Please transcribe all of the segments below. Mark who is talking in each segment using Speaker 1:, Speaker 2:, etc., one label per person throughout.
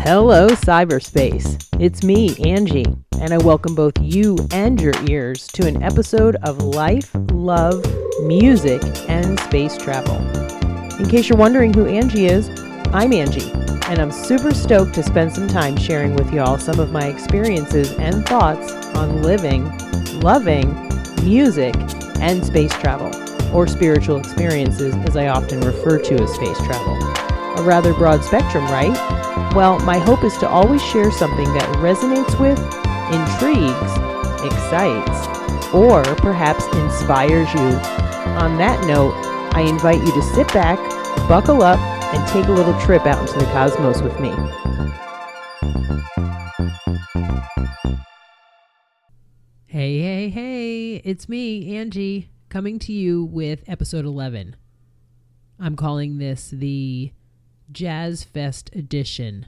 Speaker 1: Hello, cyberspace. It's me, Angie, and I welcome both you and your ears to an episode of Life, Love, Music, and Space Travel. In case you're wondering who Angie is, I'm Angie, and I'm super stoked to spend some time sharing with y'all some of my experiences and thoughts on living, loving, music, and space travel, or spiritual experiences as I often refer to as space travel. A rather broad spectrum, right? Well, my hope is to always share something that resonates with, intrigues, excites, or perhaps inspires you. On that note, I invite you to sit back, buckle up, and take a little trip out into the cosmos with me. Hey, it's me, Angie, coming to you with episode 11. I'm calling this the Jazz Fest edition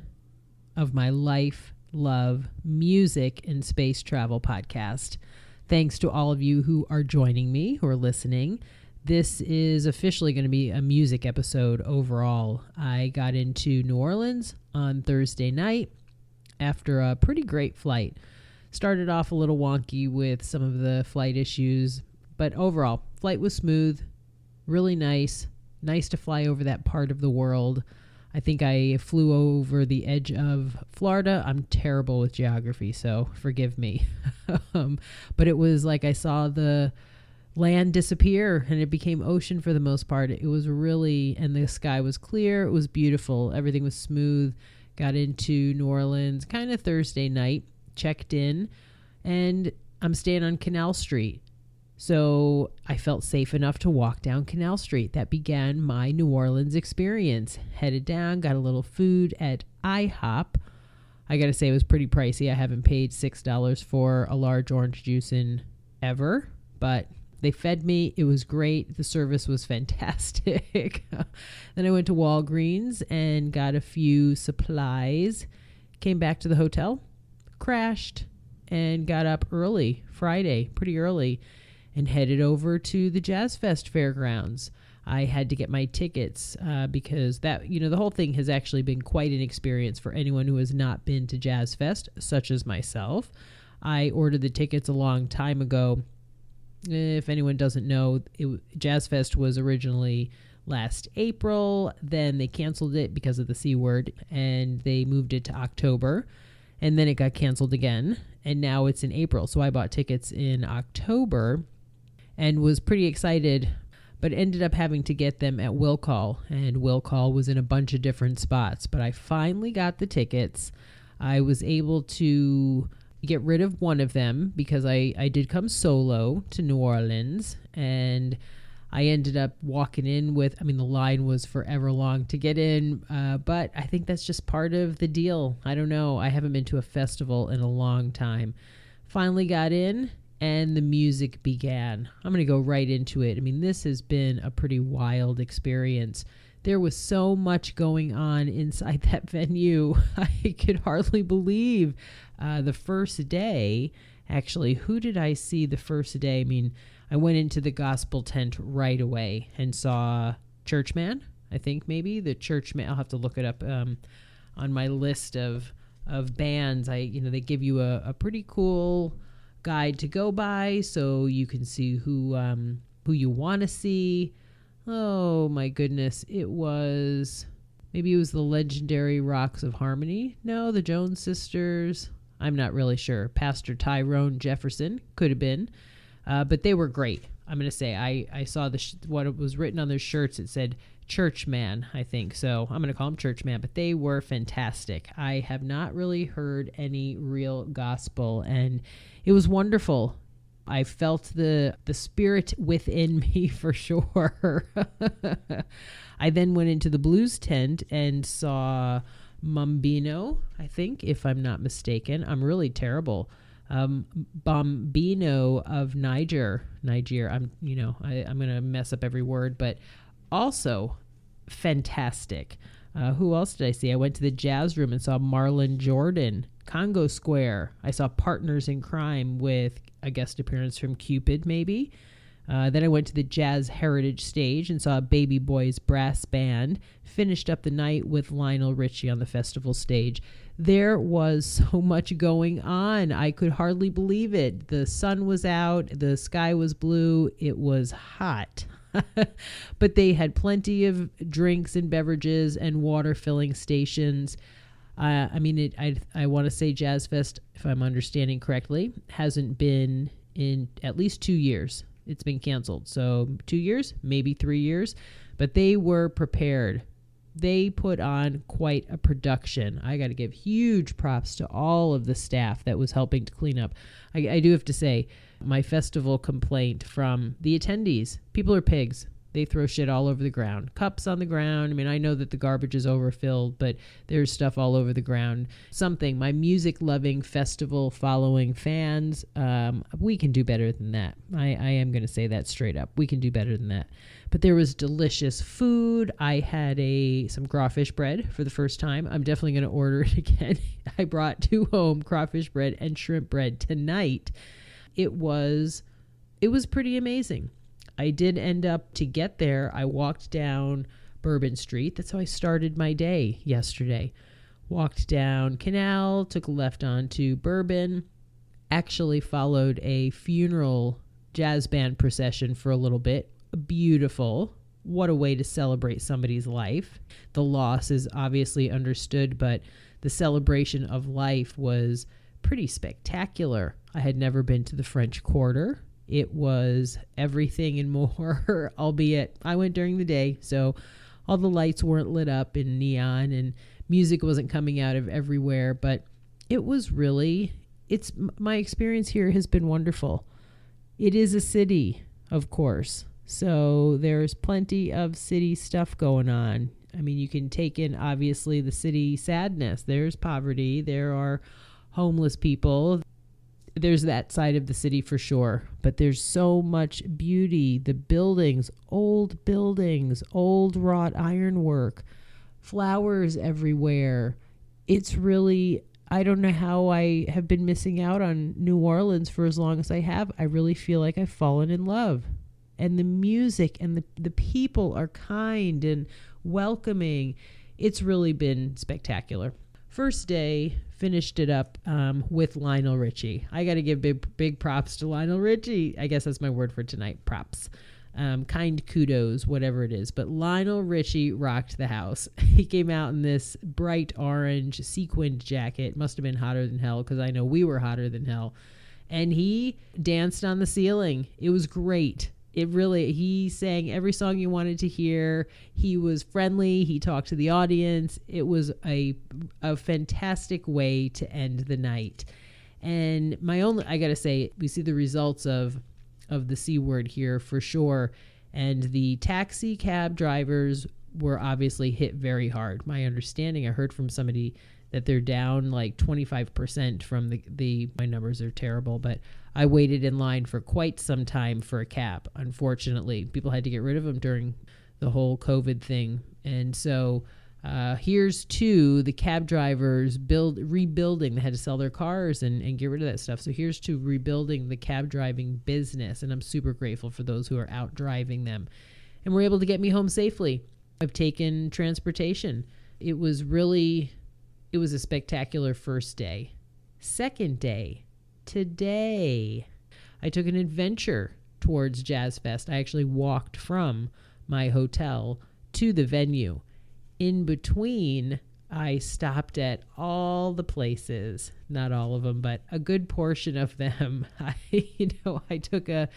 Speaker 1: of my Life, Love, Music, and Space Travel podcast. Thanks to all of you who are joining me, who are listening. This is officially going to be a music episode overall. I got into New Orleans on Thursday night after a pretty great flight. Started off a little wonky with some of the flight issues, but overall, flight was smooth, really nice. Nice to fly over that part of the world. I think I flew over the edge of Florida. I'm terrible with geography, so forgive me. But it was like I saw the land disappear and it became ocean for the most part. It was really, and the sky was clear. It was beautiful. Everything was smooth. Got into New Orleans kind of Thursday night, checked in, and I'm staying on Canal Street. So I felt safe enough to walk down Canal Street. That began my New Orleans experience. Headed down, got a little food at IHOP. I got to say it was pretty pricey. I haven't paid $6 for a large orange juice in ever, but they fed me. It was great. The service was fantastic. Then I went to Walgreens and got a few supplies. Came back to the hotel, crashed, and got up early, Friday, pretty early, and headed over to the Jazz Fest fairgrounds. I had to get my tickets because that, the whole thing has actually been quite an experience for anyone who has not been to Jazz Fest, such as myself. I ordered the tickets a long time ago. If anyone doesn't know, Jazz Fest was originally last April. Then they canceled it because of the C word, and they moved it to October. And then it got canceled again, and now it's in April. So I bought tickets in October and was pretty excited, but ended up having to get them at Will Call. And Will Call was in a bunch of different spots, but I finally got the tickets. I was able to get rid of one of them because I did come solo to New Orleans, and I ended up walking in with, the line was forever long to get in, but I think that's just part of the deal. I don't know. I haven't been to a festival in a long time. Finally got in, and the music began. I'm going to go right into it. This has been a pretty wild experience. There was so much going on inside that venue. I could hardly believe the first day. Actually, who did I see the first day? I went into the gospel tent right away and saw Churchman. I think maybe the Churchman. I'll have to look it up on my list of bands. They give you a pretty cool guide to go by so you can see who you want to see. Oh my goodness, it was the legendary Rocks of Harmony. No, the Jones Sisters. I'm not really sure. Pastor Tyrone Jefferson could have been. But they were great. I'm going to say I saw what was written on their shirts. It said Churchman, I think. So I'm going to call them Churchman, but they were fantastic. I have not really heard any real gospel, and it was wonderful. I felt the spirit within me for sure. I then went into the blues tent and saw Mambino, I think, if I'm not mistaken. I'm really terrible. Bombino of Niger. I'm going to mess up every word, but also fantastic. Who else did I see? I went to the jazz room and saw Marlon Jordan. Congo Square. I saw Partners in Crime with a guest appearance from Cupid, maybe. Then I went to the Jazz Heritage Stage and saw Baby Boy's brass band. Finished up the night with Lionel Richie on the festival stage. There was so much going on. I could hardly believe it. The sun was out. The sky was blue. It was hot. But they had plenty of drinks and beverages and water filling stations. I want to say Jazz Fest, if I'm understanding correctly, hasn't been in at least 2 years. It's been canceled. So 2 years, maybe 3 years. But they were prepared. They put on quite a production. I got to give huge props to all of the staff that was helping to clean up. I do have to say, my festival complaint from the attendees, people are pigs. They throw shit all over the ground. Cups on the ground. I mean, I know that the garbage is overfilled, but there's stuff all over the ground. My music-loving, festival-following fans, we can do better than that. I am going to say that straight up. We can do better than that. But there was delicious food. I had some crawfish bread for the first time. I'm definitely going to order it again. I brought 2 home, crawfish bread and shrimp bread tonight. It was pretty amazing. I did end up, to get there, I walked down Bourbon Street. That's how I started my day yesterday. Walked down Canal, took a left onto Bourbon, actually followed a funeral jazz band procession for a little bit. Beautiful. What a way to celebrate somebody's life. The loss is obviously understood, but the celebration of life was pretty spectacular. I had never been to the French Quarter. It was everything and more, albeit I went during the day, so all the lights weren't lit up in neon and music wasn't coming out of everywhere, but my experience here has been wonderful. It is a city, of course, so there's plenty of city stuff going on. I mean, you can take in, obviously, the city sadness. There's poverty. There are homeless people. There's that side of the city for sure, but there's so much beauty. The buildings, old wrought ironwork, flowers everywhere. It's really, I don't know how I have been missing out on New Orleans for as long as I have. I really feel like I've fallen in love. And the music and the people are kind and welcoming. It's really been spectacular. First day, finished it up with Lionel Richie. I got to give big props to Lionel Richie. I guess that's my word for tonight, props. Kind kudos, whatever it is. But Lionel Richie rocked the house. He came out in this bright orange sequined jacket. Must have been hotter than hell because I know we were hotter than hell. And he danced on the ceiling. It was great. He sang every song you wanted to hear. He was friendly. He talked to the audience. It was a fantastic way to end the night. And I got to say, we see the results of the C word here for sure. And the taxi cab drivers were obviously hit very hard. My understanding, I heard from somebody that they're down like 25% from my numbers are terrible, but I waited in line for quite some time for a cab. Unfortunately, people had to get rid of them during the whole COVID thing. And so here's to the cab drivers rebuilding. They had to sell their cars and get rid of that stuff. So here's to rebuilding the cab driving business. And I'm super grateful for those who are out driving them and were able to get me home safely. I've taken transportation. It was a spectacular first day. Second day, today, I took an adventure towards Jazz Fest. I actually walked from my hotel to the venue. In between, I stopped at all the places, not all of them, but a good portion of them. I took a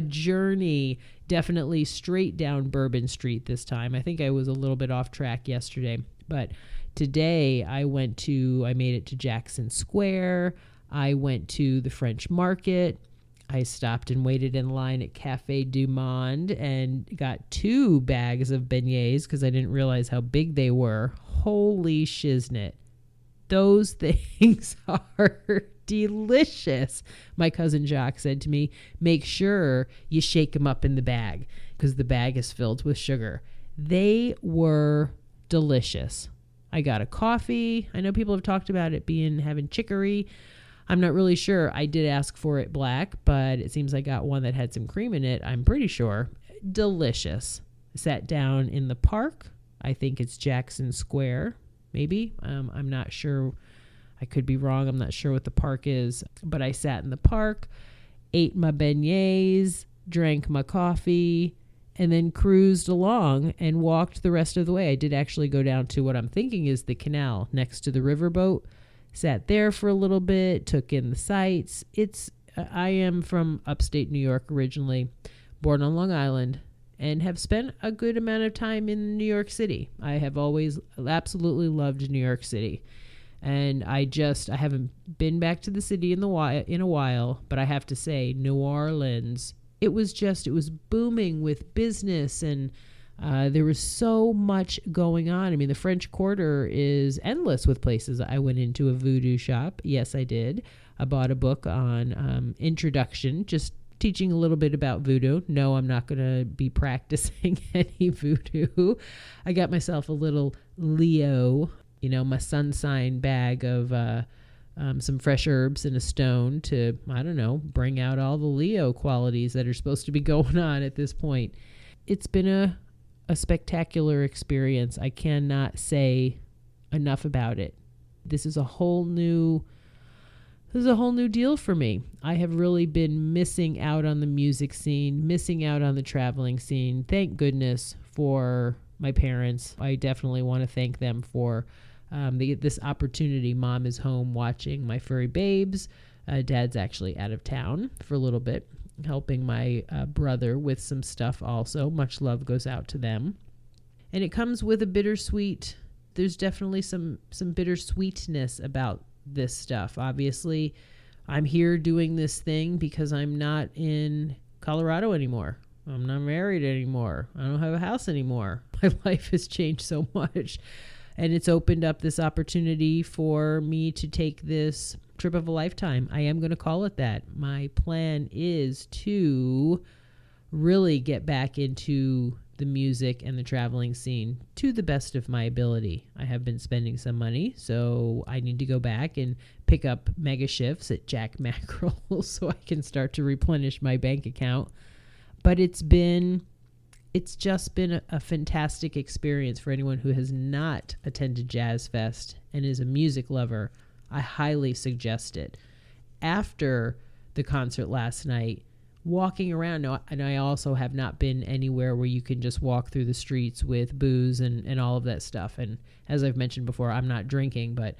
Speaker 1: journey, definitely straight down Bourbon Street this time. I think I was a little bit off track yesterday, but today I made it to Jackson Square. I went to the French Market. I stopped and waited in line at Café du Monde and got 2 bags of beignets because I didn't realize how big they were. Holy shiznit. Those things are delicious. My cousin Jacques said to me, make sure you shake them up in the bag because the bag is filled with sugar. They were delicious. I got a coffee. I know people have talked about it having chicory. I'm not really sure. I did ask for it black, but it seems I got one that had some cream in it. I'm pretty sure. Delicious. Sat down in the park. I think it's Jackson Square, maybe. I'm not sure. I could be wrong. I'm not sure what the park is. But I sat in the park, ate my beignets, drank my coffee, and then cruised along and walked the rest of the way. I did actually go down to what I'm thinking is the canal next to the riverboat. Sat there for a little bit, took in the sights. I am from upstate New York originally, born on Long Island, and have spent a good amount of time in New York City. I have always absolutely loved New York City. And I haven't been back to the city in a while, but I have to say, New Orleans, it was booming with business, and there was so much going on. I mean, the French Quarter is endless with places. I went into a voodoo shop. Yes, I did. I bought a book on introduction, just teaching a little bit about voodoo. No, I'm not going to be practicing any voodoo. I got myself a little Leo, my sun sign bag of some fresh herbs and a stone to, I don't know, bring out all the Leo qualities that are supposed to be going on at this point. It's been a spectacular experience. I cannot say enough about it. This is a whole new deal for me. I have really been missing out on the music scene, missing out on the traveling scene. Thank goodness for my parents. I definitely want to thank them for this opportunity. Mom is home watching my furry babes. Dad's actually out of town for a little bit, helping my brother with some stuff also. Much love goes out to them. And it comes with a bittersweet, there's definitely some bittersweetness about this stuff. Obviously, I'm here doing this thing because I'm not in Colorado anymore. I'm not married anymore. I don't have a house anymore. My life has changed so much. And it's opened up this opportunity for me to take this trip of a lifetime. I am going to call it that. My plan is to really get back into the music and the traveling scene to the best of my ability. I have been spending some money, so I need to go back and pick up mega shifts at Jack Mackerel so I can start to replenish my bank account. But it's just been a fantastic experience for anyone who has not attended Jazz Fest and is a music lover. I highly suggest it. After the concert last night, walking around, and I also have not been anywhere where you can just walk through the streets with booze and all of that stuff. And as I've mentioned before, I'm not drinking, but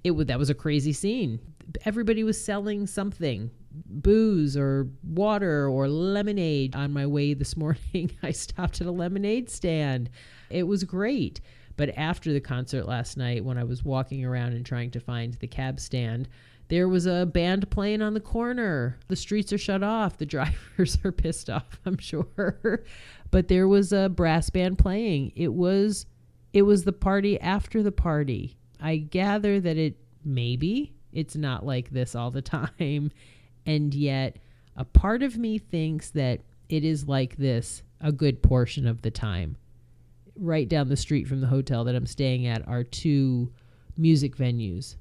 Speaker 1: that was a crazy scene. Everybody was selling something, booze or water or lemonade. On my way this morning, I stopped at a lemonade stand. It was great. But after the concert last night, when I was walking around and trying to find the cab stand, there was a band playing on the corner. The streets are shut off. The drivers are pissed off, I'm sure. But there was a brass band playing. It was the party after the party. I gather that it's not like this all the time. And yet a part of me thinks that it is like this a good portion of the time. Right down the street from the hotel that I'm staying at are two music venues.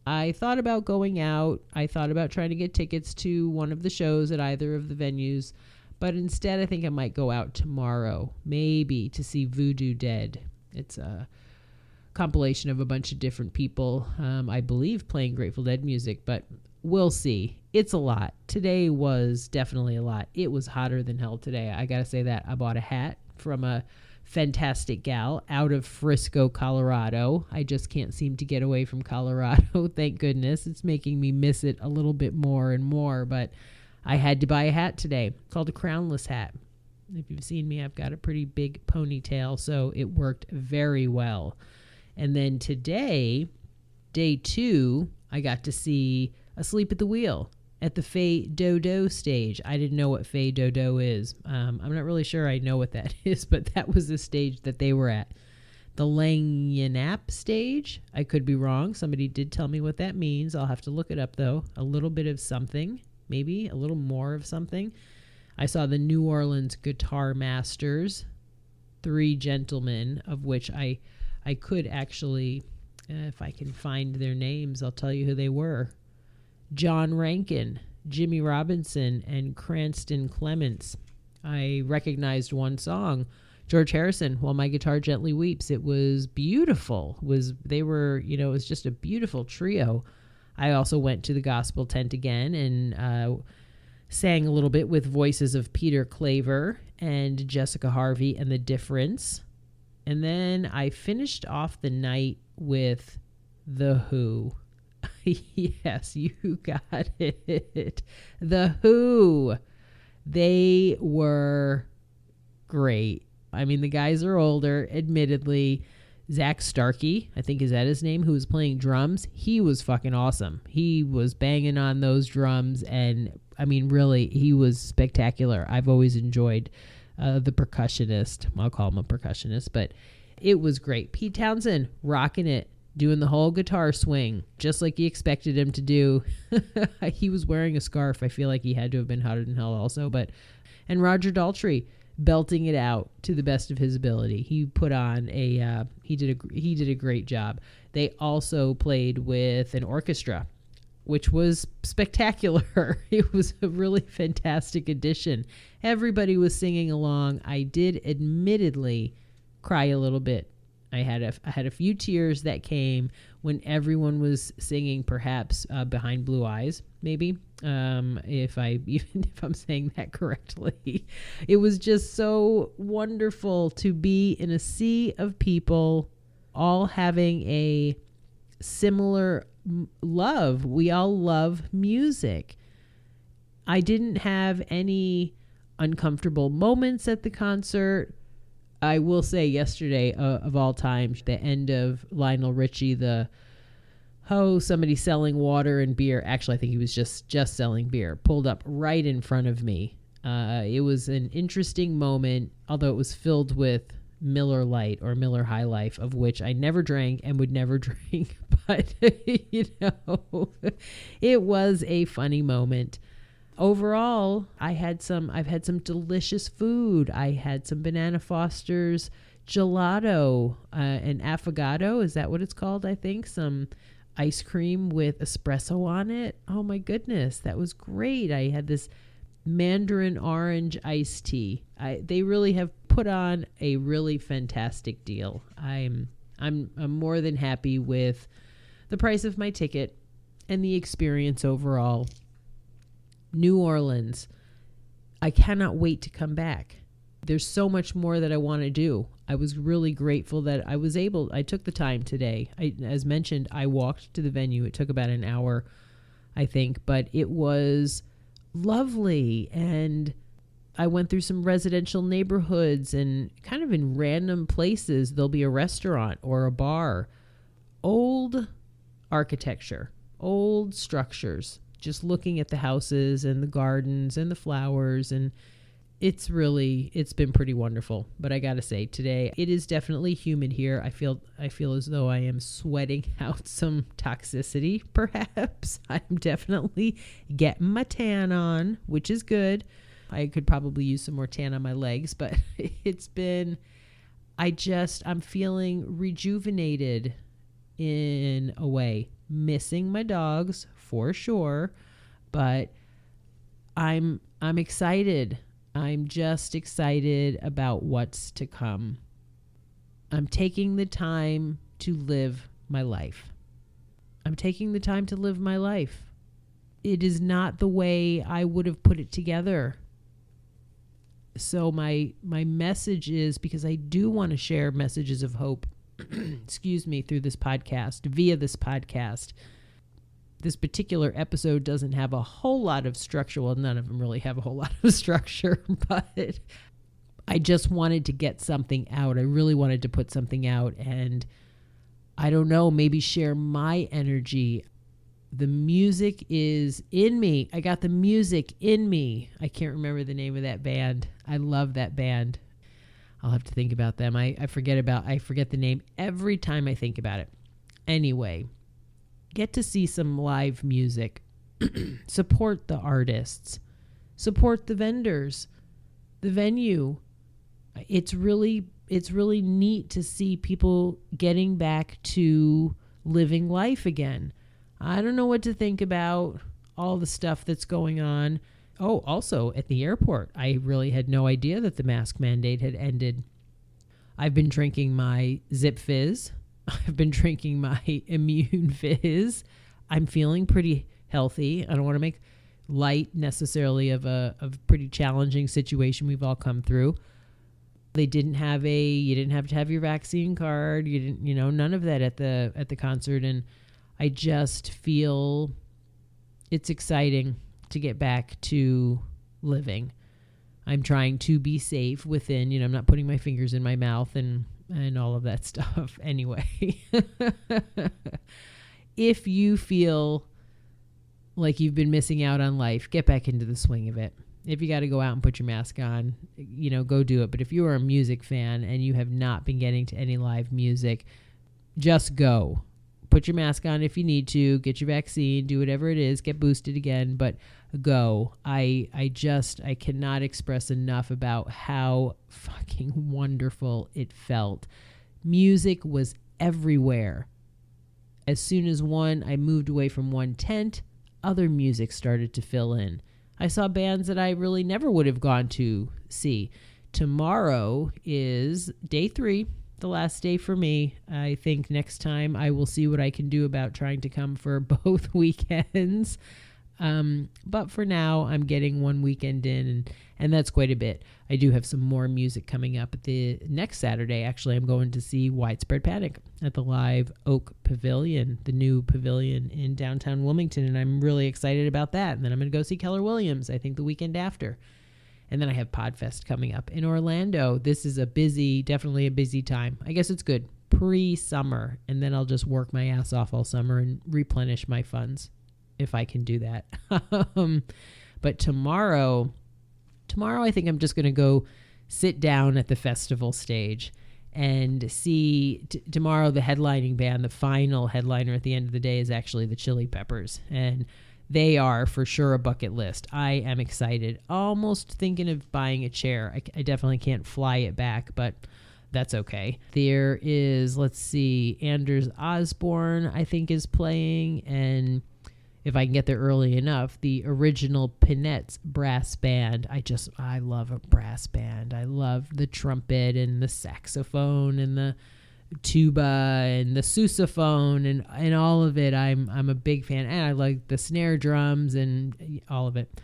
Speaker 1: I thought about going out. I thought about trying to get tickets to one of the shows at either of the venues. But instead, I think I might go out tomorrow, maybe to see Voodoo Dead. It's a compilation of a bunch of different people, I believe, playing Grateful Dead music, but we'll see. It's a lot. Today was definitely a lot. It was hotter than hell today. I got to say that. I bought a hat from a fantastic gal out of Frisco, Colorado. I just can't seem to get away from Colorado. Thank goodness. It's making me miss it a little bit more and more, but I had to buy a hat today. It's called a crownless hat. If you've seen me, I've got a pretty big ponytail, so it worked very well. And then today, day 2, I got to see Asleep at the Wheel at the Fay Dodo stage. I didn't know what Fay Dodo is. I'm not really sure I know what that is, but that was the stage that they were at. The Lanyanap stage. I could be wrong. Somebody did tell me what that means. I'll have to look it up, though. A little bit of something, maybe a little more of something. I saw the New Orleans Guitar Masters, 3 gentlemen, of which I could actually, if I can find their names, I'll tell you who they were. John Rankin, Jimmy Robinson, and Cranston Clements. I recognized one song, George Harrison, While My Guitar Gently Weeps. It was beautiful. It was just a beautiful trio. I also went to the gospel tent again and sang a little bit with voices of Peter Claver and Jessica Harvey and The Difference. And then I finished off the night with The Who. Yes, you got it. The Who. They were great. I mean, the guys are older, admittedly. Zach Starkey, I think is that his name, who was playing drums. He was fucking awesome. He was banging on those drums, and I mean, really, he was spectacular. I've always enjoyed the percussionist. I'll call him a percussionist, but it was great. Pete Townsend rocking it, doing the whole guitar swing, just like you expected him to do. He was wearing a scarf. I feel like he had to have been hotter than hell also, and Roger Daltrey belting it out to the best of his ability. He put on he did a great job. They also played with an orchestra, which was spectacular. It was a really fantastic addition. Everybody was singing along. I did admittedly cry a little bit. I had a few tears that came when everyone was singing, perhaps Behind Blue Eyes, maybe, if I'm saying that correctly. It was just so wonderful to be in a sea of people all having a similar love. We all love music. I didn't have any uncomfortable moments at the concert. I will say yesterday, of all times, the end of Lionel Richie, somebody selling water and beer. Actually, I think he was just selling beer, pulled up right in front of me. It was an interesting moment, although it was filled with Miller Lite or Miller High Life, of which I never drank and would never drink. But, it was a funny moment. Overall, I've had some delicious food. I had some Banana Foster's gelato and affogato. Is that what it's called? I think some ice cream with espresso on it. Oh my goodness, that was great. I had this mandarin orange iced tea. They really have put on a really fantastic deal. I'm more than happy with the price of my ticket and the experience overall. New Orleans, I cannot wait to come back. There's so much more that I want to do. I was really grateful that I took the time today. As mentioned, I walked to the venue. It took about an hour, I think, but it was lovely. And I went through some residential neighborhoods, and kind of in random places, there'll be a restaurant or a bar. Old architecture, old structures, just looking at the houses and the gardens and the flowers, and it's been pretty wonderful. But I gotta say, today it is definitely humid here. I feel as though I am sweating out some toxicity, perhaps. I'm definitely getting my tan on, which is good. I could probably use some more tan on my legs, but I'm feeling rejuvenated in a way. Missing my dogs for sure, but I'm excited. I'm just excited about what's to come. I'm taking the time to live my life. It is not the way I would have put it together. So my message is, because I do want to share messages of hope through this podcast, via this podcast. This particular episode doesn't have a whole lot of structure. Well, none of them really have a whole lot of structure, but I just wanted to get something out. I really wanted to put something out, and I don't know, maybe share my energy. The music is in me. I got the music in me. I can't remember the name of that band. I love that band. I'll have to think about them. I forget the name every time I think about it. Anyway, get to see some live music. Support the artists. Support the vendors. The venue. It's really neat to see people getting back to living life again. I don't know what to think about. all the stuff that's going on. Oh, also at the airport, I really had no idea that the mask mandate had ended. I've been drinking my Zip Fizz. I've been drinking my Immune Fizz. I'm feeling pretty healthy. I don't want to make light necessarily of a pretty challenging situation we've all come through. You didn't have to have your vaccine card. You didn't, none of that at the concert. And I just feel it's exciting to get back to living. I'm trying to be safe within, I'm not putting my fingers in my mouth and all of that stuff. Anyway, if you feel like you've been missing out on life, get back into the swing of it. If you got to go out and put your mask on, go do it. But if you are a music fan and you have not been getting to any live music, just go. Put your mask on if you need to, get your vaccine, do whatever it is, get boosted again, but go. I cannot express enough about how fucking wonderful it felt. Music was everywhere. As soon as I moved away from one tent, other music started to fill in. I saw bands that I really never would have gone to see. Tomorrow is day 3, the last day for me. I think next time I will see what I can do about trying to come for both weekends. But for now, I'm getting one weekend in, and that's quite a bit. I do have some more music coming up. The next Saturday, actually, I'm going to see Widespread Panic at the Live Oak Pavilion, the new pavilion in downtown Wilmington, and I'm really excited about that. And then I'm going to go see Keller Williams, I think, the weekend after. And then I have Podfest coming up in Orlando. This is definitely a busy time. I guess it's good. Pre-summer, and then I'll just work my ass off all summer and replenish my funds, if I can do that. But tomorrow, I think I'm just going to go sit down at the festival stage and see tomorrow the headlining band. The final headliner at the end of the day is actually the Chili Peppers, and they are for sure a bucket list. I am excited, almost thinking of buying a chair. I definitely can't fly it back, but that's okay. There is, let's see, Anders Osborne, I think, is playing, and if I can get there early enough, the original Pinettes brass band. I love a brass band. I love the trumpet and the saxophone and the tuba and the sousaphone and all of it. I'm a big fan, and I like the snare drums and all of it.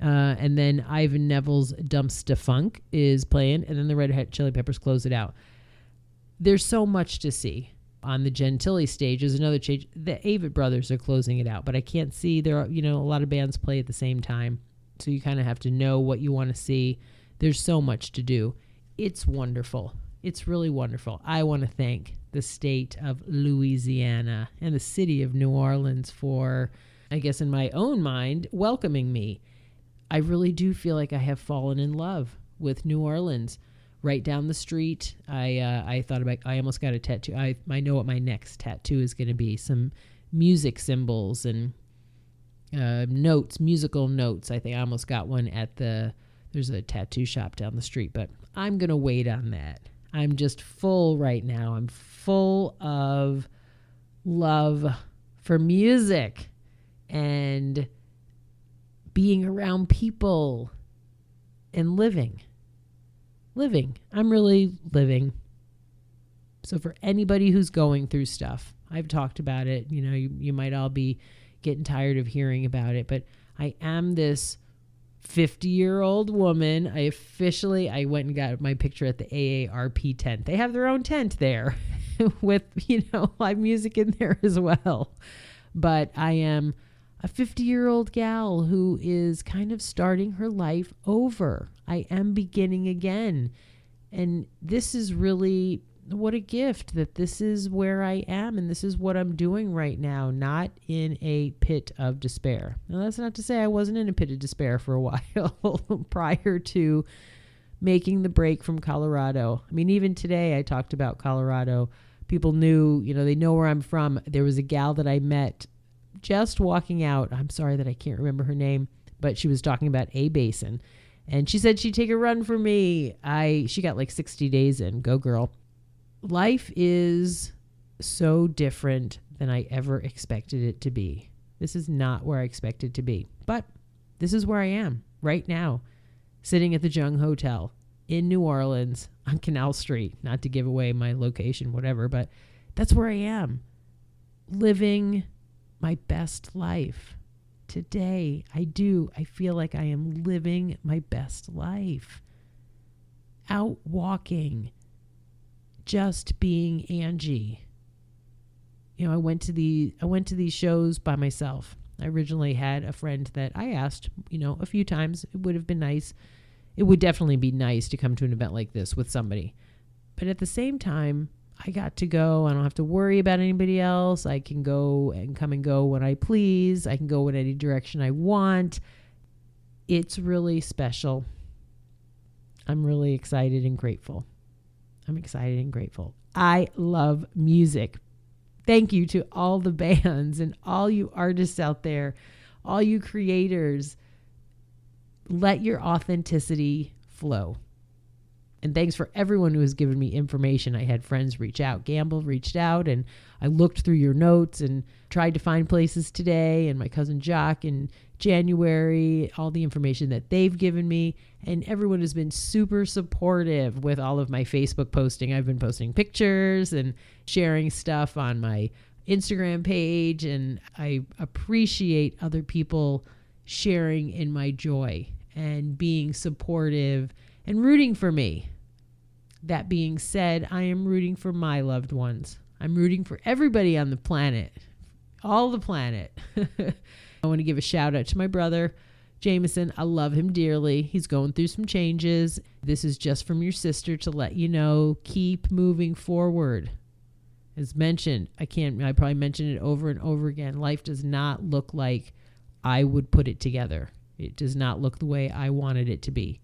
Speaker 1: And then Ivan Neville's Dumpsta Funk is playing, and then the Red Hot Chili Peppers close it out. There's so much to see. On the Gentilly stage is another change. The Avett Brothers are closing it out, but I can't see. There are, a lot of bands play at the same time, so you kind of have to know what you want to see. There's so much to do. It's wonderful. It's really wonderful. I want to thank the state of Louisiana and the city of New Orleans for, I guess in my own mind, welcoming me. I really do feel like I have fallen in love with New Orleans. Right down the street, I thought about, I almost got a tattoo. I know what my next tattoo is going to be. Some music symbols and notes, musical notes. I think I almost got one there's a tattoo shop down the street, but I'm going to wait on that. I'm just full right now. I'm full of love for music and being around people and living. I'm really living. So for anybody who's going through stuff, I've talked about it. You might all be getting tired of hearing about it, but I am this 50-year-old woman. I went and got my picture at the AARP tent. They have their own tent there with, live music in there as well. But I am a 50-year-old gal who is kind of starting her life over. I am beginning again. And this is really, what a gift that this is where I am and this is what I'm doing right now, not in a pit of despair. Now, that's not to say I wasn't in a pit of despair for a while prior to making the break from Colorado. I mean, even today I talked about Colorado. People knew, they know where I'm from. There was a gal that I met just walking out. I'm sorry that I can't remember her name, but she was talking about A Basin. And she said she'd take a run for me. She got like 60 days in. Go girl. Life is so different than I ever expected it to be. This is not where I expected to be. But this is where I am right now, sitting at the Jung Hotel in New Orleans on Canal Street. Not to give away my location, whatever, but that's where I am, living my best life. Today, I feel like I am living my best life. Out walking, just being Angie. I went to these shows by myself. I originally had a friend that I asked, a few times. It would have been nice. It would definitely be nice to come to an event like this with somebody. But at the same time, I got to go. I don't have to worry about anybody else. I can go and come and go when I please. I can go in any direction I want. It's really special. I'm really excited and grateful. I love music. Thank you to all the bands and all you artists out there, all you creators. Let your authenticity flow. And thanks for everyone who has given me information. I had friends reach out. Gamble reached out, and I looked through your notes and tried to find places today. And my cousin Jock in January, all the information that they've given me. And everyone has been super supportive with all of my Facebook posting. I've been posting pictures and sharing stuff on my Instagram page. And I appreciate other people sharing in my joy and being supportive and rooting for me. That being said, I am rooting for my loved ones. I'm rooting for everybody on the planet, all the planet. I want to give a shout out to my brother, Jameson. I love him dearly. He's going through some changes. This is just from your sister to let you know, keep moving forward. As mentioned, I probably mentioned it over and over again. Life does not look like I would put it together. It does not look the way I wanted it to be.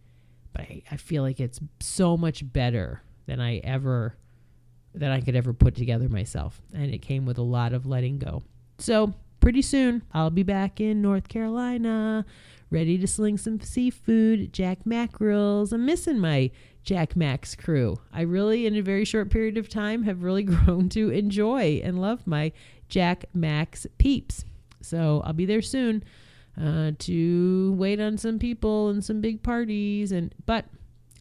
Speaker 1: But I feel like it's so much better than I could ever put together myself. And it came with a lot of letting go. So pretty soon I'll be back in North Carolina, ready to sling some seafood, Jack Mackerels. I'm missing my Jack Max crew. I really, in a very short period of time, have really grown to enjoy and love my Jack Max peeps. So I'll be there soon. To wait on some people and some big parties. But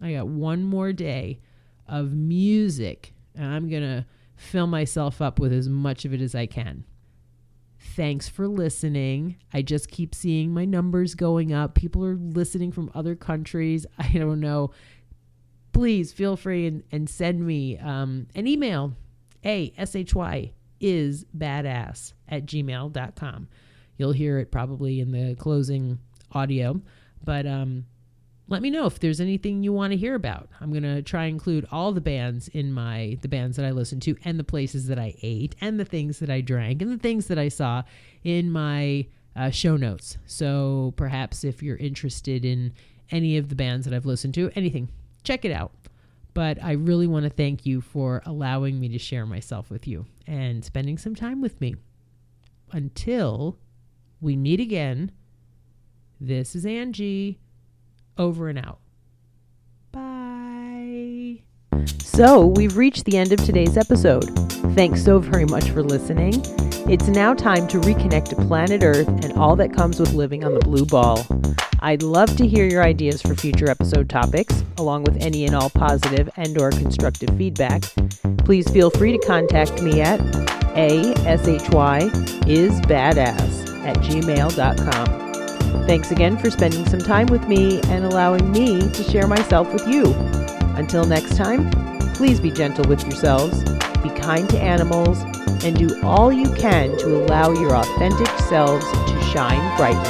Speaker 1: I got one more day of music, and I'm going to fill myself up with as much of it as I can. Thanks for listening. I just keep seeing my numbers going up. People are listening from other countries. I don't know. Please feel free and send me an email. shy.isbadass@gmail.com. You'll hear it probably in the closing audio, but let me know if there's anything you want to hear about. I'm going to try and include all the bands in the bands that I listen to, and the places that I ate, and the things that I drank, and the things that I saw in my show notes. So perhaps if you're interested in any of the bands that I've listened to, anything, check it out. But I really want to thank you for allowing me to share myself with you and spending some time with me. Until we meet again, this is Angie, over and out. Bye. So we've reached the end of today's episode. Thanks so very much for listening. It's now time to reconnect to planet Earth and all that comes with living on the blue ball. I'd love to hear your ideas for future episode topics, along with any and all positive and or constructive feedback. Please feel free to contact me at ashyisbadass@gmail.com. Thanks again for spending some time with me and allowing me to share myself with you. Until next time, please be gentle with yourselves, be kind to animals, and do all you can to allow your authentic selves to shine brightly.